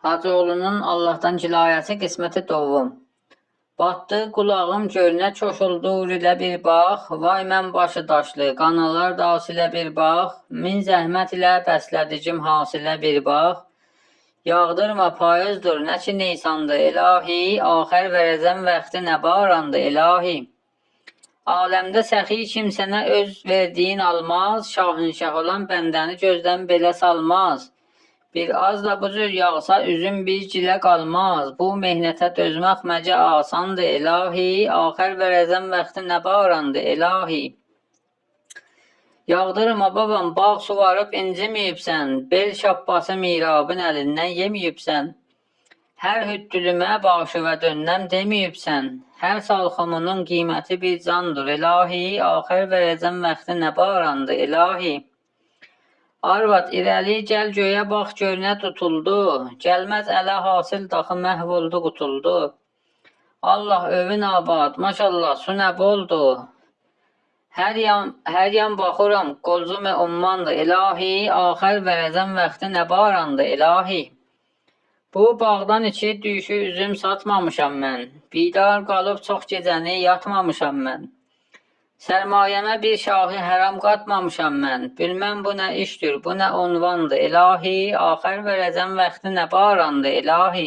Hacıoğlunun Allah'tan cilayəsi qisməti doğum. Batdı qulağım gölünə çoşuldu ilə bir bax, vay mən başı daşlı, qanalar dası ilə bir bax, min zəhmət ilə bəslədicim hasilə bir bax. Yağdırma payızdır, nə ki Nisandı, ilahi, axər verəcəm vaxtı nə barandı, ilahi. Aləmdə səxi kimsənə öz verdiyin almaz, şahınşah olan bəndəni gözdən belə salmaz. Bir az da bu cür yağsa üzüm bir gilə qalmaz. Bu mehnətə dözmək məcə asandır, ilahi. Axər verəcəm vaxtı nə barandı, ilahi. Yağdırma babam, bağ suvarıb inciməyibsən. Bel şappası mirabın əlindən yeməyibsən. Hər hüddülümə başı və dönnəm deməyibsən. Hər salxımının qiyməti bir candır, ilahi. Axər verəcəm vaxtı nə barandı, ilahi. Arvad, irəli gəl göyə bax gör nə tutuldu. Gəlməz ələ hasil daxı məhv oldu qutuldu. Allah övün abad, maşallah su nə boldu. Hər yan baxıram, qolcum ummandı, ilahi. Axər verəcəm vaxtı nə barandı, ilahi. Bu bağdan içi düşü üzüm satmamışam mən. Bidar qalıb çox gecəni yatmamışam mən. Sərmayəmə bir şahı həram qatmamışam mən. Bilməm bu nə işdir, bu nə unvandır, ilahi. Axər verəcəm vaxtı nə barandı, ilahi.